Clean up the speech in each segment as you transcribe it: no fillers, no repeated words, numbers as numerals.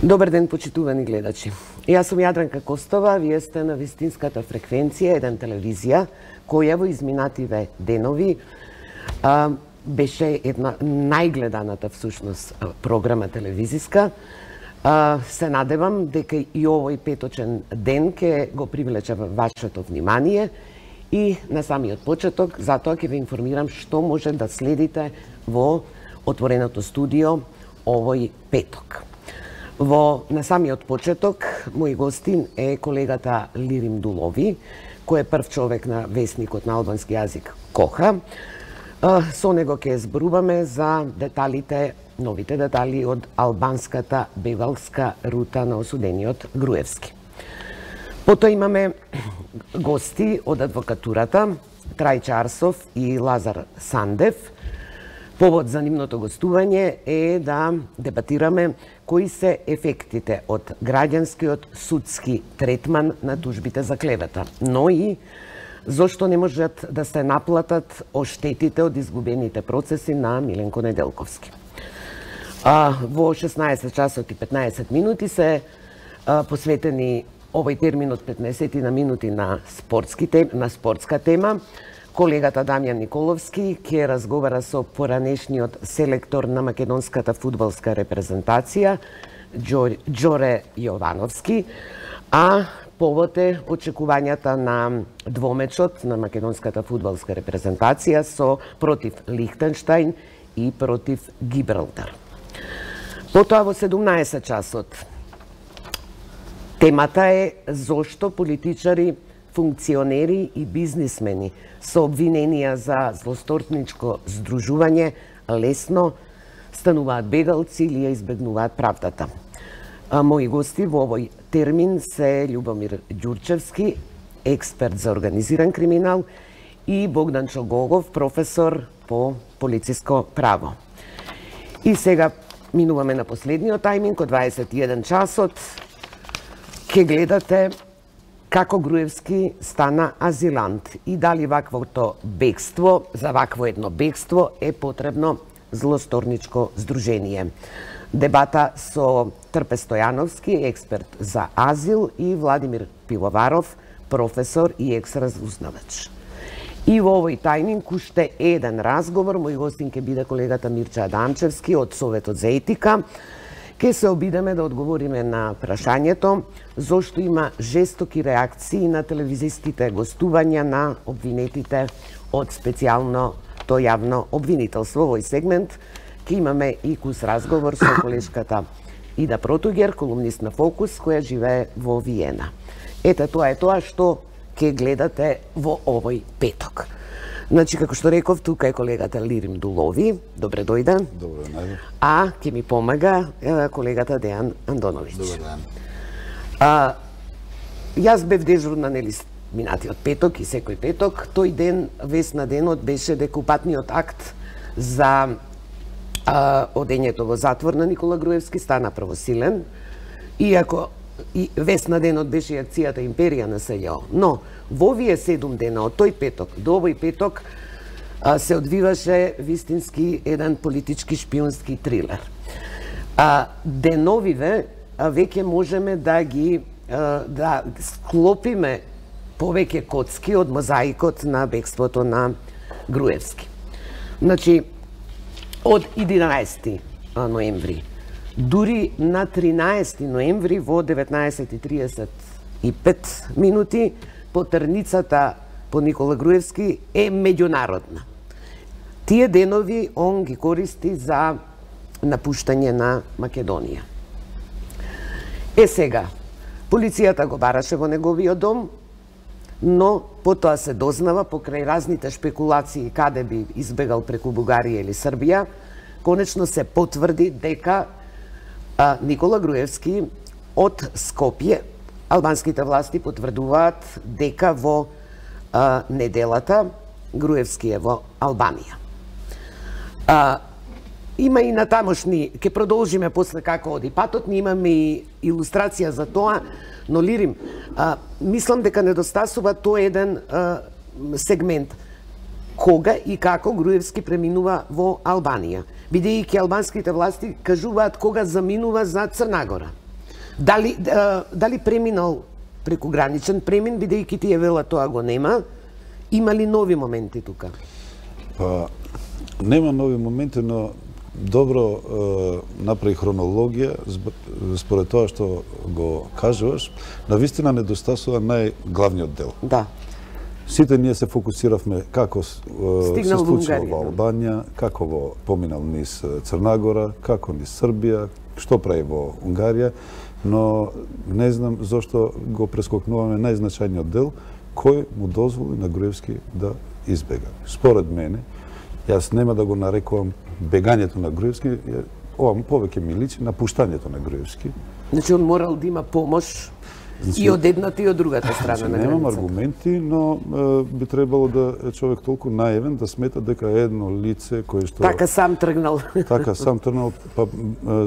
Добар ден, почитувани гледачи. Јас сум Јадранка Костова, вие сте на вистинската фреквенција, еден телевизија, која во изминативе денови беше една најгледаната всушност програма телевизиска. Се надевам дека и овој петочен ден ќе го привлече вашето внимание и на самиот почеток, затоа ќе ве информирам што може да следите во отвореното студио овој петок. На самиот почеток, мој гостин е колегата Лирим Дулови, кој е прв човек на весникот на албански јазик Коха. Со него ќе зборуваме за деталите, новите детали од албанската бегалска рута на осудениот Груевски. Потоа имаме гости од адвокатурата, Трајче Арсов и Лазар Сандев. Повод за нивното гостување е да дебатираме кои се ефектите од граѓанскиот судски третман на тужбите за клевета, но и зошто не можат да се наплатат оштетите од изгубените процеси на Миленко Неделковски. Во 16 часот и 15 минути се посветени овој термин од 15 на минути на спортска тема. Колегата Дамјан Николовски ќе разговара со поранешниот селектор на македонската фудбалска репрезентација, Џоре Јовановски, а повод е очекувањата на двомечот на македонската фудбалска репрезентација против Лихтенштајн и против Гибралтар. Потоа во 17 часот темата е зошто политичари, функционери и бизнисмени со обвиненија за злосторничко здружување лесно стануваат бегалци или ја избегнуваат правдата. Мои гости во овој термин се Љубомир Ѓурчевски, експерт за организиран криминал, и Богдан Чогогов, професор по полициско право. И сега минуваме на последниот тајминг од 21 часот. Ке гледате како Груевски стана азилант и дали ваквото бегство, за вакво едно бегство е потребно злосторничко здружение. Дебата со Трпе Стојановски, експерт за азил, и Владимир Пивоваров, професор и екс-разузнавач. И во овој тајминг уште еден разговор, мој гостин ќе биде колегата Мирча Адамчевски од Советот за етика. Ке се обидеме да одговориме на прашањето зошто има жестоки реакции на телевизиските гостувања на обвинетите од специјалното јавно обвинителство. Во овој сегмент ке имаме и кус разговор со колешката Ида Протугер, колумнист на Фокус, која живее во Виена. Ете, тоа е тоа што ке гледате во овој петок. Значи, како што реков, тука е колегата Лирим Дулови. Добре дојде. Добре ден. А ќе ми помага колегата Дејан Андоновиќ. Добре ден. Јас бев дежурна, нели, минатиот петок и секој петок. Тој ден, вест на денот, беше дека упатниот акт за одењето во затвор на Никола Груевски стана правосилен, иако и вест на денот беше и акцијата Империја на СЈО. Но во овие 7 дена од тој петок до овој петок се одвиваше вистински еден политички шпионски трилер. Деновиве веќе можеме да ги склопиме повеќе коцки од мозаикот на бегството на Груевски. Значи, од 11 ноември дури на 13 ноември во 19:35 минути потерницата по Никола Груевски е меѓународна. Тие денови он ги користи за напуштање на Македонија. Сега, полицијата го бараше во неговиот дом, но потоа се дознава покрај разните шпекулации каде би избегал преку Бугарија или Србија, конечно се потврди дека Никола Груевски од Скопје, албанските власти потврдуваат дека во неделата Груевски е во Албанија. Има и натамошни, ќе продолжиме после како оди патот, ние имаме и илустрација за тоа, но Лирим, мислам дека недостасува тој еден сегмент. Кога и како Груевски преминува во Албанија? Бидејќи албанските власти кажуваат кога заминува за Црна Гора. Дали преминал прекограничен премин, бидејќи тие велат тоа го нема, има ли нови моменти тука? Па, нема нови моменти, но добро направи хронологија, според тоа што го кажуваш, навистина недостасува најглавниот дел. Да. Сите ние се фокусиравме како се случило во Албанија, како поминал низ Црнагора, како низ Србија, што прави во Унгарија, но не знам зошто го прескокнуваме најзначајниот дел, кој му дозволи на Груевски да избега. Според мене, јас нема да го нарекувам бегањето на Груевски, ова повеќе ми личи напуштањето на Груевски. Значи, он морал да има помош и од едната и од другата страна на границата. Немам аргументи, но би требало да човек толку наивен да смета дека едно лице кое што... Така сам тргнал. Така сам тргнал, па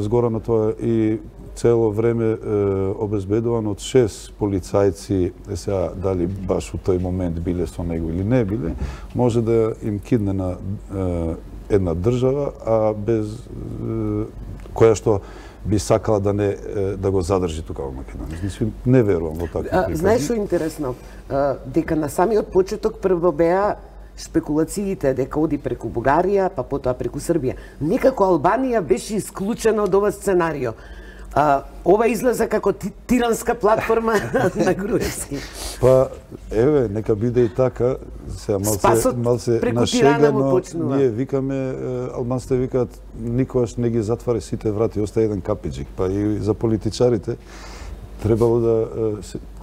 згора на тоа и цело време обезбедуван од 6 полицајци, сега дали баш у тој момент биле со него или не биле, може да им кидне на една држава, а без која што би сакала да го задржи тука во Македонија. Мислим, не верувам во такви приказни. Знаеш што е интересно? Дека на самиот почеток прво беа шпекулациите дека оди преку Бугарија, па потоа преку Србија. Некако Албанија беше исклучена од ова сценарио. Ова излезе како тиранска платформа на Груевски. Па, еве, нека биде и така. Сега малце на шега, но ние викаме, албанците викаат, никогаш не ги затвари сите врати, остае еден капиџик. Па и за политичарите требало да,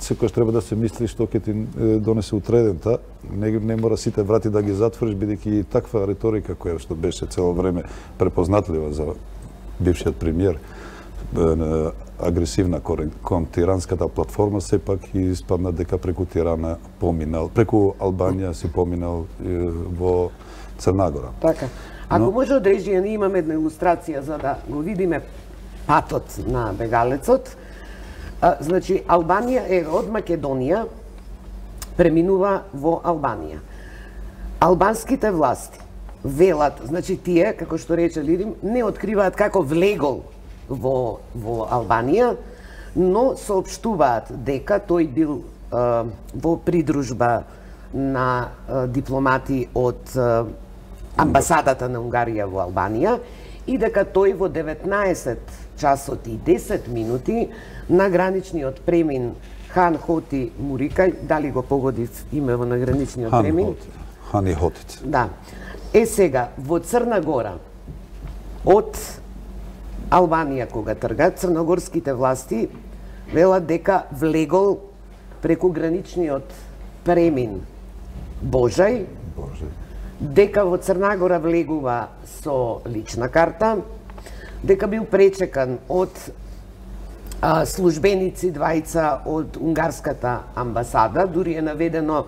секојаш треба да се мисли што ќе ти донесе утредента. Не мора сите врати да ги затвориш, бидејќи таква риторика која што беше цело време препознатлива за бившиот премиер, агресивна кон тиранската платформа, сепак и испадна дека преку Тирана поминал, преку Албанија си поминал во Црнагора. Така. Ако може од режија, ние имаме една илустрација за да го видиме патот на бегалецот. Значи, Албанија е од Македонија, преминува во Албанија. Албанските власти велат, значи тие, како што рече Лидим, не откриваат како влегол во Албанија, но соопштуваат дека тој бил во придружба на дипломати од амбасадата на Унгарија во Албанија и дека тој во 19 часот и 10 минути на граничниот премин Хан Хоти Мурикај, дали го погодив имево на граничниот премин? Хани Хотиц. Да. Сега, во Црна Гора, од Албанија кога тргат, црногорските власти велат дека влегол преку граничниот премин Божај, дека во Црна Гора влегува со лична карта, дека бил пречекан од службеници двајца од унгарската амбасада, дури е наведено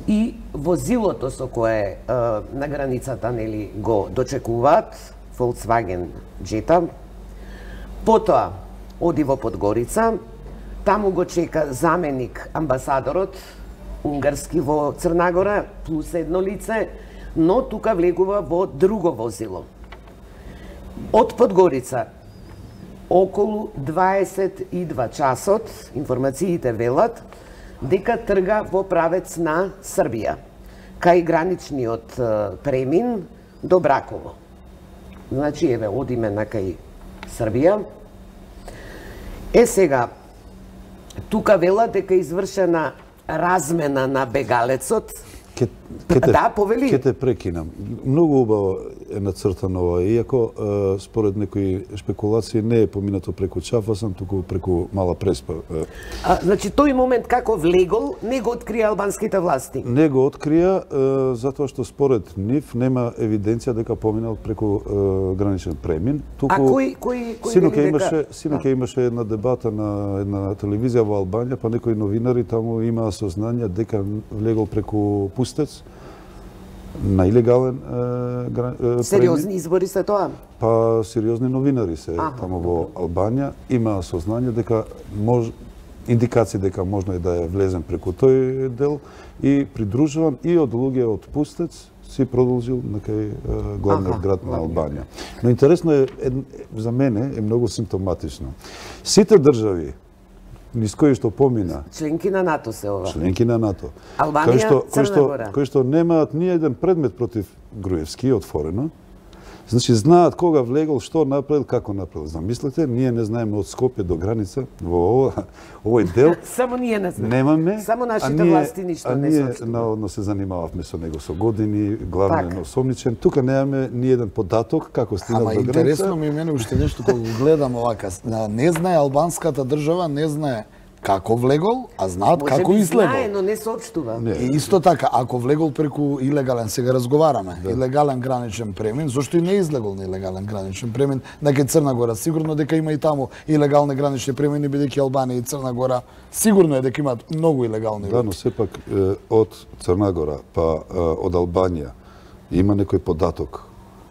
и возилото со кое на границата нели го дочекуваат, Volkswagen Jetta. Потоа оди во Подгорица, таму го чека заменик амбасадорот унгарски во Црнагора плюс едно лице, но тука влегува во друго возило. Од Подгорица околу 22 часот, информациите велат, дека трга во правец на Србија, кај граничниот премин до Браково. Значи, еве, одиме на кај Србија. Сега, тука велат дека извршена размена на бегалецот. Да, повели. Ке те прекинам. Многу убаво е нацртано ова, иако според некои шпекулации не е поминато преку Чафасан, туку преку Мала Преспа. Значи, тој момент како влегол, не го открија албанските власти? Не го открија, затоа што според нив нема евиденција дека поминал преку граничен премин. Туку, кој синоќа имаше една дебата на една телевизија во Албанија, па некои новинари таму имаа сознание дека влегол преку Пустец, на илегален сериозни избори се тоа? Па сериозни новинари се таму во Албанија, имаа сознание дека индикации дека можно е да е влезен преку тој дел и придружуван и од луѓе од Пустец си продолжил на кај главниот град на Албанија. Но интересно е, за мене е многу симптоматично. Сите држави низ кои што помина членки на НАТО се ова. Членки на НАТО. Албанија, Црна Гора. Кои што немаат ни еден предмет против Груевски отворено. Значи знаат кога влегол, што направил, како направил. Замислете, ние не знаеме од Скопје до граница во овој дел. Само ние не знаеме. Немаме. Само нашите власти ништо не сообщуваат. А ние наодно се занимававме со него со години, главно осомничен. Тука немаме ни еден податок како стигнал до граница. Ама интересно ми мене уште нешто кога го гледам овака. Не знае албанската држава, не знае како влегол, а знаат како излегол. Знае, но не соопштува. И исто така, ако влегол преку илегален, сега разговараме, илегален граничен премин, зошто и не излегол на илегален граничен премин, дека Црна Гора, сигурно дека има и таму илегални гранични премини, бидејќи Албанија и Црна Гора, сигурно е дека имаат многу илегални. Да, но сепак од Црна Гора па од Албанија има некој податок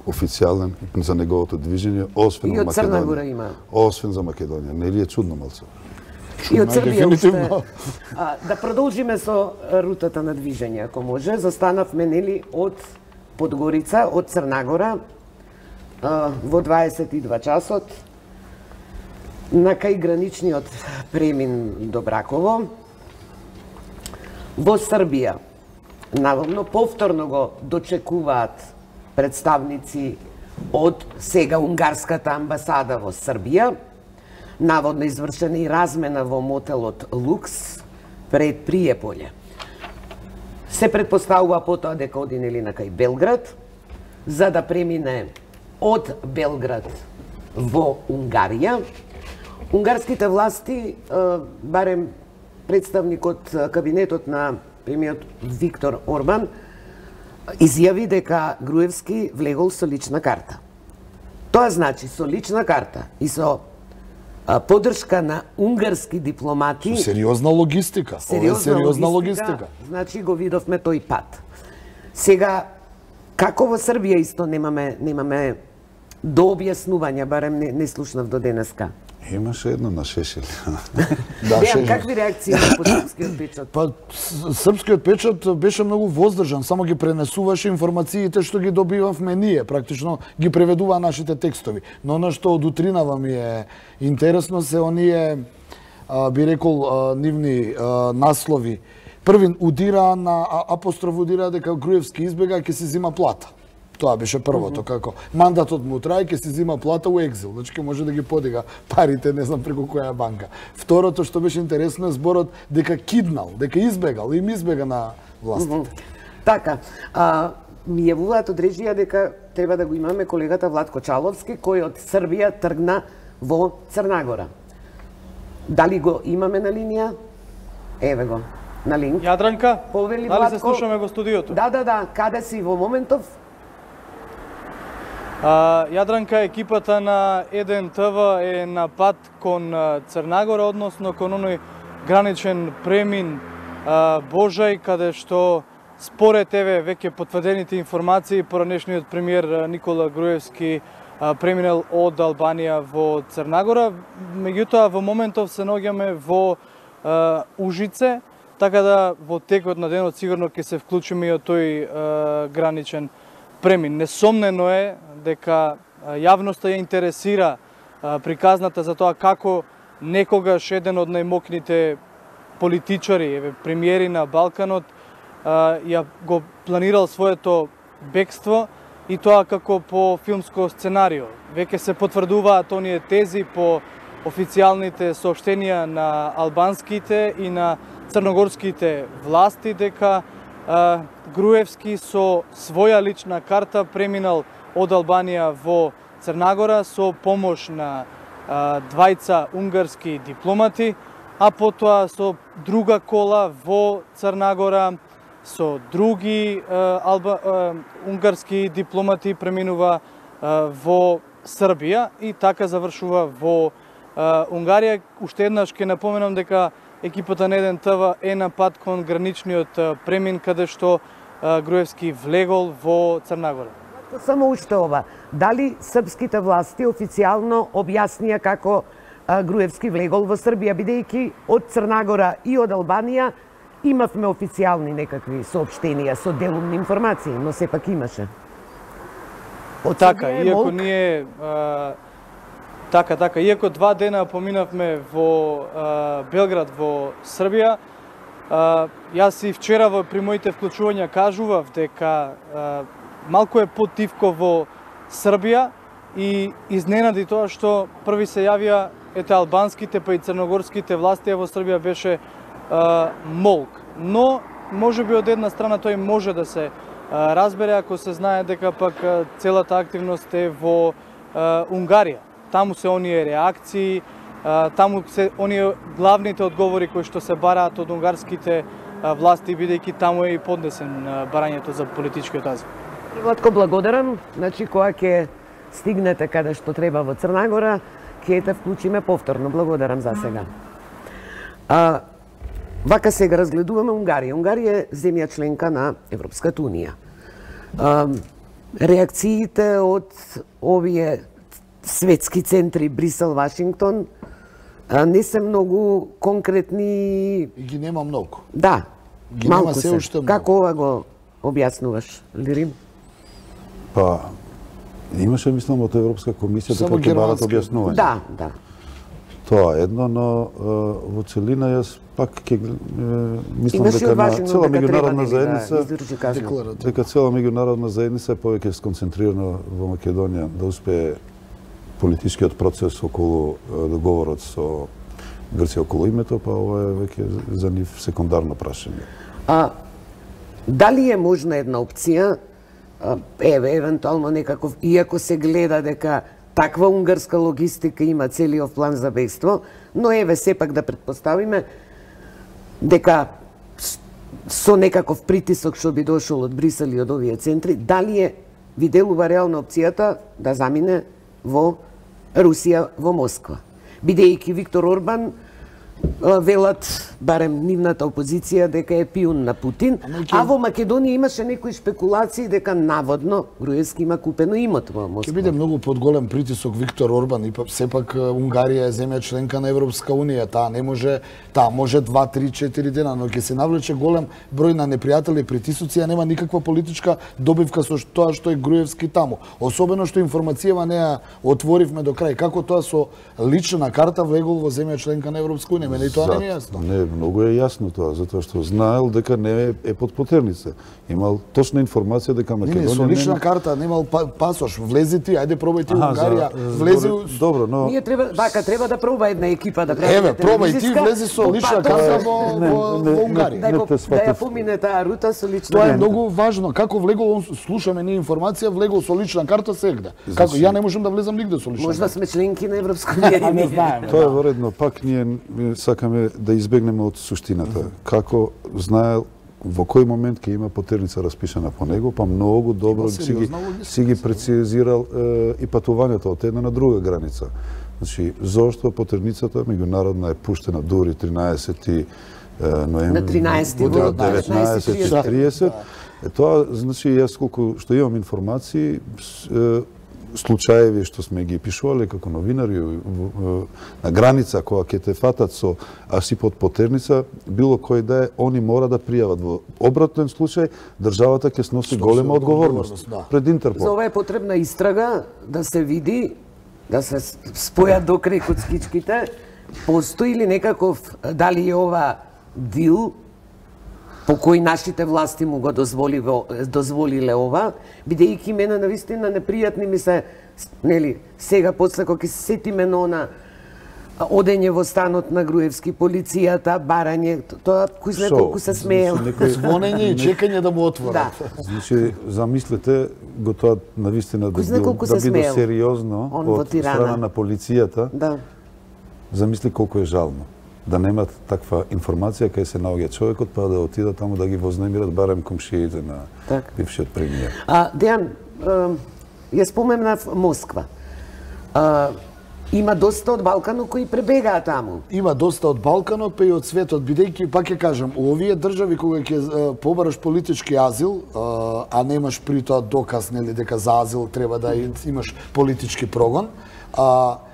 официјален за неговото движење, освен и од Црна Гора има. Освен за Македонија. Не ли е чудно малце? И од Србија уште. Да продолжиме со рутата на движење, ако може. Застанавме, нели, од Подгорица, од Црна Гора, во 22 часот, на кај граничниот премин до Браково, во Србија. Наводно, повторно го дочекуваат представници од сега унгарската амбасада во Србија. Наводно извршена и размена во мотелот Лукс пред Пријеполје. Се предпоставува потоа дека одинели на кај Белград, за да премине од Белград во Унгарија. Унгарските власти, барем представник од кабинетот на премиерот Виктор Орбан, изјави дека Груевски влегол со лична карта. Тоа значи со лична карта и со поддршка на унгарски дипломати. Сериозна логистика. Сериозна логистика. Значи го видовме тој пат. Сега, како во Србија исто немаме до објаснувања, барем не слушнав до денеска. Имаше едно на Шешел. Дејан, какви реакции има по српскиот печат? Па, српскиот печат беше многу воздржан, само ги пренесуваше информациите што ги добивавме ние, практично ги преведуваа нашите текстови. Но она што од утринава ми е интересно се оние, би рекол, нивни наслови. Првин удира на апостроф удира дека Груевски избега ќе се зима плата. Тоа беше првото, како мандатот му трае, ќе се зима плата у екзил, значи ќе може да ги подига парите, не знам преку која банка. Второто што беше интересно е зборот дека киднал, дека избегал, им избега на властите. Така, ми јавуваат од режија дека треба да го имаме колегата Владко Чаловски, кој од Србија тргна во Црна Гора. Дали го имаме на линија? Еве го, на линк. Јадранка, Повели дали Владко? се слушаме во студиото? Да, каде си во моментов? Јадранка, екипата на Еден ТВ е на пат кон Црна Гора, односно кон оној граничен премин Божај, каде што според веќе потврдените информации, поранешниот премиер Никола Груевски преминал од Албанија во Црна Гора. Меѓутоа, во моментов се наоѓаме во Ужице, така да во текот на денот сигурно ќе се вклучиме и од тој граничен премин. Несомнено е дека јавноста ја интересира приказната за тоа како некогаш еден од најмокните политичари, премиери на Балканот, ја го планирал своето бегство и тоа како по филмско сценарио. Веќе се потврдуваат оние тези по официјалните соопштенија на албанските и на црногорските власти дека Груевски со своја лична карта преминал од Албанија во Црна Гора со помош на двајца унгарски дипломати, а потоа со друга кола во Црна Гора со други унгарски дипломати преминува во Србија и така завршува во Унгарија. Уште еднаш ќе напоменам дека екипата на Еден ТВ е на пат кон граничниот премин каде што Груевски влегол во Црна Гора. Само уште ова. Дали српските власти официјално објаснија како Груевски влегол во Србија, бидејќи од Црна Гора и од Албанија имавме официјални некакви соопштенија со делумни информации, но сепак имаше. Така, иако ние иако 2 дена поминавме во Белград во Србија, јас и вчера при моите вклучувања кажував дека малку е потивко во Србија и изненади тоа што први се јавија албанските па и црногорските власти, а во Србија беше молк. Но можеби од една страна тој може да се разбере ако се знае дека пак целата активност е во Унгарија. Таму се оние реакции, таму се оние главните одговори кои што се бараат од унгарските власти, бидејќи таму е и поднесен барањето за политичкиот азил. Владко, благодарам. Значи, кога ќе стигнете каде што треба во Црнагора, ќе те вклучиме повторно. Благодарам за сега. Вака сега разгледуваме Унгарија. Унгарија е земја членка на Европската Унија. Реакциите од овие светски центри Брисел, Вашингтон не се многу конкретни. И ги нема многу. Да, ги малку нема се уште многу. Како ова го објаснуваш, Лирим? Па, имаше, мислам, од Европска комисија дека ќе барат објаснување. Да, да. Тоа едно, но во целина јас пак ќе мислам дека на цела меѓународна заедница дека цела меѓународна заедница е повеќе сконцентрирана во Македонија да успее политичкиот процес околу договорот со Грција околу името, па ова е веќе за нив секундарно прашање. Дали е можна една опција, евентуално некаков, иако се гледа дека таква унгарска логистика има целиот план за бегство, но сепак да предпоставиме дека со некаков притисок што би дошол од Брисел и од овие центри, дали ви делува реална опцијата да замине во Русија, во Москва? Бидејќи Виктор Орбан велат, барем нивната опозиција, дека е пиун на Путин, а во Македонија имаше некои шпекулации дека наводно Груевски има купено имот во Москва. Ќе биде многу подголем притисок Виктор Орбан, и сепак Унгарија е земја членка на Европска Унија, таа може 2, 3, 4 дена, но ќе се навлече голем број на непријатели и притисоци, а нема никаква политичка добивка со тоа што е Груевски таму. Особено што информацијава не ја отворивме до крај, како тоа со лична карта влегол во земја членка на Европска Унија. Мене и тоа не е јасно. Не, многу е јасно тоа, затоа што знаел дека не е под потерница. Имал точна информација дека Македонија со лична карта, немал пасош, влези ти, ајде пробај ти Унгарија, влези. Добро, но ние треба да проба една екипа да прави. Еве, пробај ти, влези со лична карта во Унгарија. Да ја помине таа рута со лична карта. Тоа е многу важно. Како влегол, он слушаме ние информација, влегол со лична карта сегда. Како ја не можам да влезам нигде со лична карта. Можда сме членки на Европска Унија, не знаеме. Тоа е воредно, пак ние сакаме да избегнеме од суштината. Како знаел во кој момент ќе има потерница распишана по него, па многу добро си ги прецизирал и патувањето од една на друга граница. Значи, зошто потерницата меѓународна е пуштена дури 13 ноември на 13 до 19:30. Тоа значи јас колку што имам информации случаеви што сме ги пишувале како новинари на граница, кога ќе те фатат со аси под потерница, било кој да е, они мора да пријават. Во обратен случај, државата ќе сноси голема одговорност пред Интерпол. За ова е потребна истрага, да се види, да се спојат до крај коцкичките, постои ли некаков, дали е ова дил, по кој нашите власти му го дозволиле ова, бидејќи мене навистина непријатни ми се, нели, сега после кога ќе се сетиме на она одење во станот на Груевски, полицијата, барање, тоа кој знае колку се смеел. Звонење и чекање да му отворат. Значи, замислете го тоа навистина да биде сериозно од страна на полицијата. Замисли колку е жално да немат таква информација кај се наоѓа човекот, па да отидат таму да ги вознемират барем комшиите на бившиот премиер. Дејан, ја споменав Москва. Има доста од Балканот кои пребегаа таму. Има доста од Балканот, па и од светот, бидејќи, пак ќе кажам, у овие држави кога ќе побараш политички азил, а немаш при тоа доказ, нели, дека за азил треба да имаш политички прогон,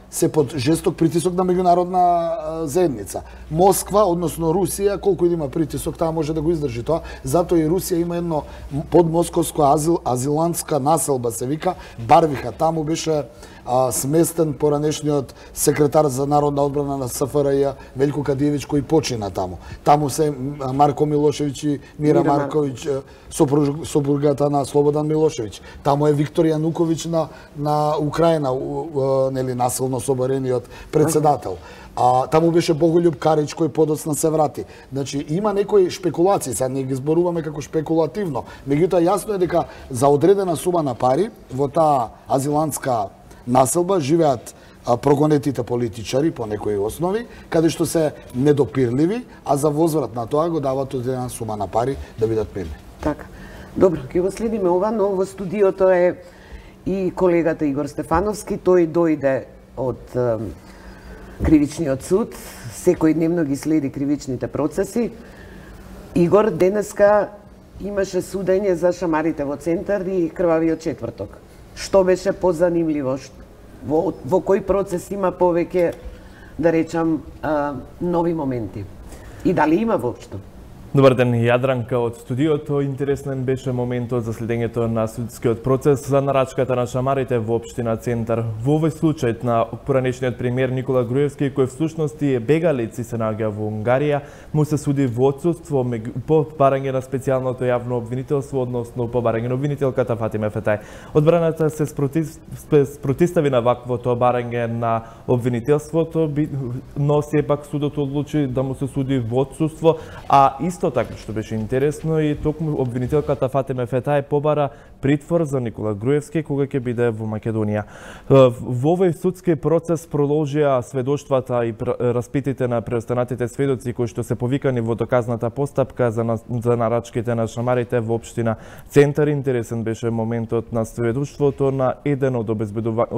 се под жесток притисок на меѓународна заедница. Москва, односно Русија, колку и да има притисок, таа може да го издржи тоа. Затоа и Русија има едно подмосковско азилантска населба, се вика Барвиха. Таму беше сместен поранешниот секретар за народна одбрана на СФРЈ Велјко Кадиевич, кој почина таму. Таму се Марко Милошевиќ и Мира Марковиќ, сопругата на Слободан Милошевиќ. Таму е Виктор Јануковиќ на Украина, нели насилно соборениот председател. Таму беше Боголјуб Карич кој подоцна се врати. Значи има некои шпекулации, сега не ги зборуваме како шпекулативно, меѓутоа јасно е дека за одредена сума на пари во таа азилантска населба живеат прогонетите политичари по некои основи, каде што се недопирливи, а за возврат на тоа го дават одредена сума на пари да бидат мирни. Така. Добро, ќе го следиме ова, но во студиото е и колегата Игор Стефановски. Тој дојде од Кривичниот суд, секојдневно ги следи кривичните процеси. Игор, денеска имаше судење за шамарите во Центар и крвавиот четврток. Што беше позанимливо? Во кој процес има повеќе, да речам, нови моменти? И дали има воопшто? Добар ден, Јадранка од студиото. Интересен беше моментот за следењето на судскиот процес за нарачката на шамарите во општина Центар. Во овој случај на поранешниот премиер Никола Груевски, кој всушност е бегалец и се наоѓа во Унгарија, му се суди во отсуство по барање на специјалното јавно обвинителство, односно по барање на обвинителката Фатиме Фетај. Одбраната се спротистави на ваквото барање на обвинителството, но сепак судот одлучи да му се суди во отсуство, а исто така што беше интересно и токму обвинителката Фатиме Фетај побара притвор за Никола Груевски кога ќе биде во Македонија. Во овој судски процес продолжија сведоштвата и распитите на преостанатите сведоци кои што се повикани во доказната постапка за нарачките на шамарите во општина Центар. Интересен беше моментот на сведоштвото на еден од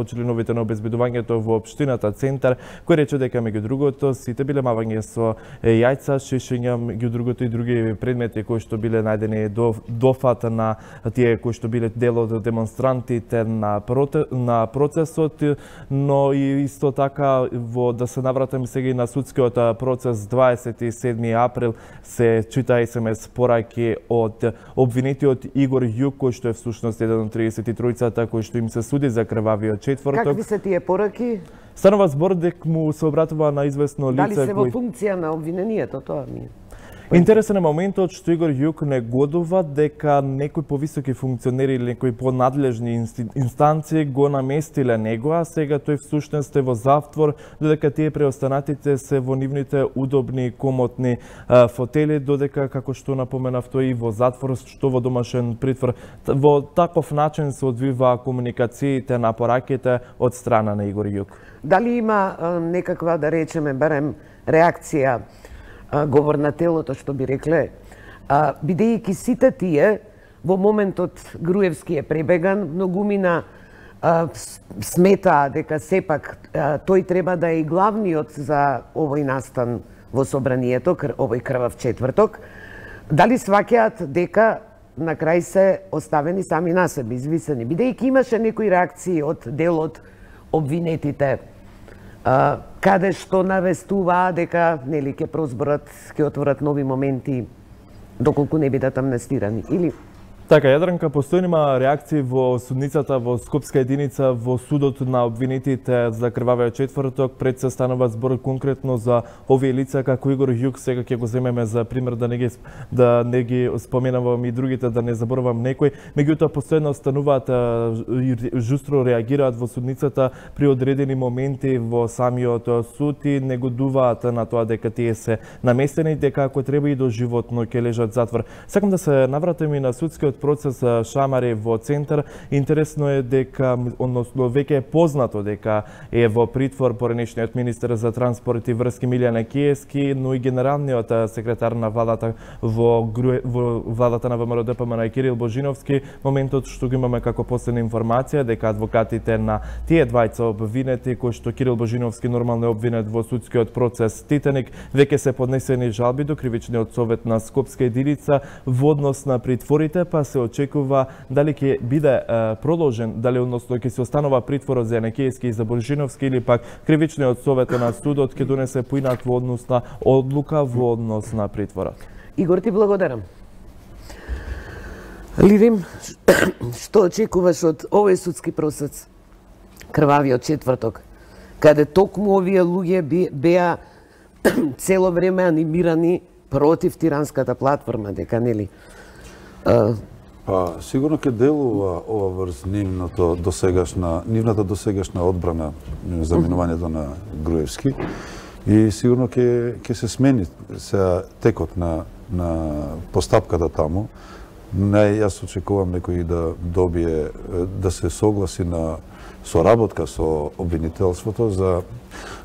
членовите на обезбедувањето во општината Центар, кој рече дека меѓу другото сите биле мавање со јајца, шишења, меѓу другото и други предмети кои што биле најдени до фата на тие кои што биле дел од демонстрантите на процесот, но и исто така да се навратам сега и на судскиот процес 27 април се чита СМС пораки од обвинетиот Игор Јук, кој што е всушност еден од 33-цата кој што им се суди за крвавиот четврток. Какви се тие пораки? Станува збор дека му се обратува на известно лице. Дали се во функција на обвинението, тоа ми е? Интересен е моментот што Игор Јук негодува дека некои повисоки функционери или некои понадлежни инстанции го наместиле него, а сега тој всушност е во затвор, додека тие преостанатите се во нивните удобни и комотни фотели, додека, како што напоменав, тој и во затвор, што во домашен притвор. Во таков начин се одвива комуникациите на пораките од страна на Игор Јук. Дали има некаква, да речеме, барем реакција, говор на телото, што би рекле, бидејќи сите тие во моментот Груевски е пребеган, многумина сметаа дека сепак тој треба да е и главниот за овој настан во собранието, овој крвав четврток. Дали сваќаат дека на крај се оставени сами на себе, извисени, бидејќи имаше некои реакции од дел од обвинетите, каде што навестуваа дека нели ќе прозборат, ќе отворат нови моменти доколку не бидат амнестирани, или? Така, Јадранка, постојно има реакции во судницата во Скопска единица во судот на обвинетите за крвавиот четврток. Пред се станува збор конкретно за овие лица како Игор Јук, сега ќе го земеме за пример да не ги споменавам и другите, да не заборавам некој. Меѓутоа постојно стануваат и жустро реагираат во судницата при одредени моменти во самиот суд и негодуваат на тоа дека тие се наместени, дека ако треба и доживотно ќе лежат затвор. Сакам да се навратам и на судскиот процес шамари во Центар. Интересно е дека, односно веќе е познато дека е во притвор поранешниот министер за транспорт и врски Милјана Киевски, но и генералниот секретар на владата во владата на ВМРО ДПМН Кирил Божиновски. Моментот што го имаме како последна информација дека адвокатите на тие двајца обвинети, кои што Кирил Божиновски нормално е обвинет во судскиот процес Титаник, веќе се поднесени жалби до кривичниот совет на Скопска единица во однос на притворите, па се очекува дали ќе биде продолжен, дали односно ќе се останува притворот за Јанекиевски и за Боржиновски или пак кривичниот совет на судот ќе донесе поинаква односна одлука во однос на притворот. Игор, ти благодарам. Ливим, што очекуваш од овој судски процес, крвавиот четврток, каде токму овие луѓе беа цело време анимирани против тиранската платформа, дека нели? Па, сигурно ќе делува ова врз нивната досегашна одбрана за минувањето на Груевски и сигурно ќе се смени сега текот на постапката таму. Јас очекувам некој да добие, да се согласи на соработка со обвинителството за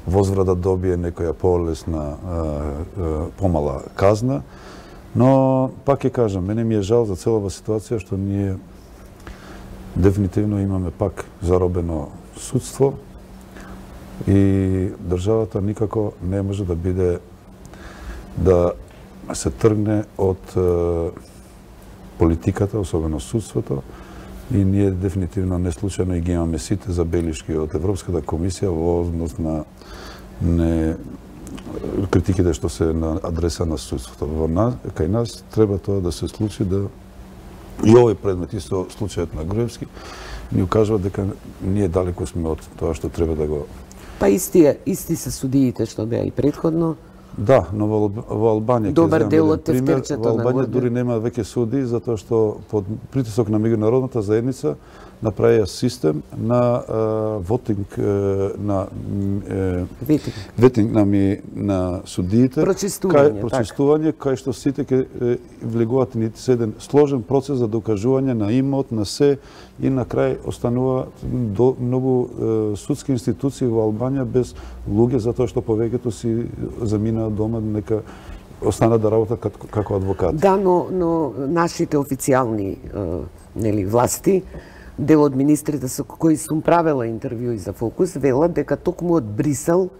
возврат да добие некоја полесна, помала казна. Но, пак ќе кажам, мене ми е жал за целава ситуација што ние дефинитивно имаме пак заробено судство и државата никако не може да биде, да се тргне од политиката, особено судството, и ние дефинитивно не случајно и ги имаме сите забелишки од Европската комисија во однос на критиките што се на адреса на судството. Кај нас треба тоа да се случи, да и овој предмет и со случајот на Груевски ни укажува дека ние далеко сме од тоа што треба да го... Па исти се судиите што беа и претходно. Да, но во Албанија, добар дел од тефтерчето во Албанија дури нема веќе суди, затоа што под притисок на меѓународната заедница направија систем на вотинг, на ветинг на судиите, прочистување, кај што сите ќе влегуваат нити еден сложен процес за докажување на имот, на се, и на крај останува многу судски институции во Албанија без луѓе, затоа што повеќето си заминаа дома, нека останат да работат како адвокати. Да, но нашите официјални власти, дел од министрите со кои сум правела интервјуи за Фокус, велат дека токму од Брисел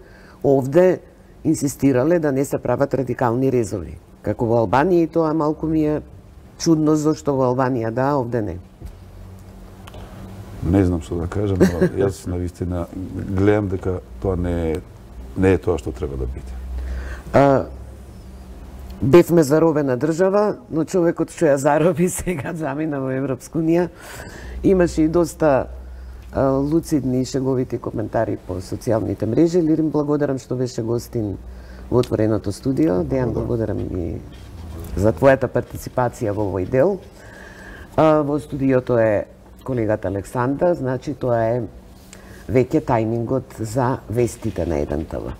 овде инсистирале да не се прават радикални резови. Како во Албанија, и тоа малку ми е чудно зашто во Албанија да, овде не. Не знам што да кажам, но јас навистина гледам дека тоа не е тоа што треба да биде. Бевме заробена држава, но човекот што ја зароби сега замина во Европска унија. Имаше и доста луцидни и шеговити коментари по социјалните мрежи. Лирим, благодарам што беше гостин во отвореното студио. Дејан, благодарам и за твојата партиципација во овој дел. Во студиото е колегата Александра, значи тоа е веќе тајмингот за вестите на 1 ТВ.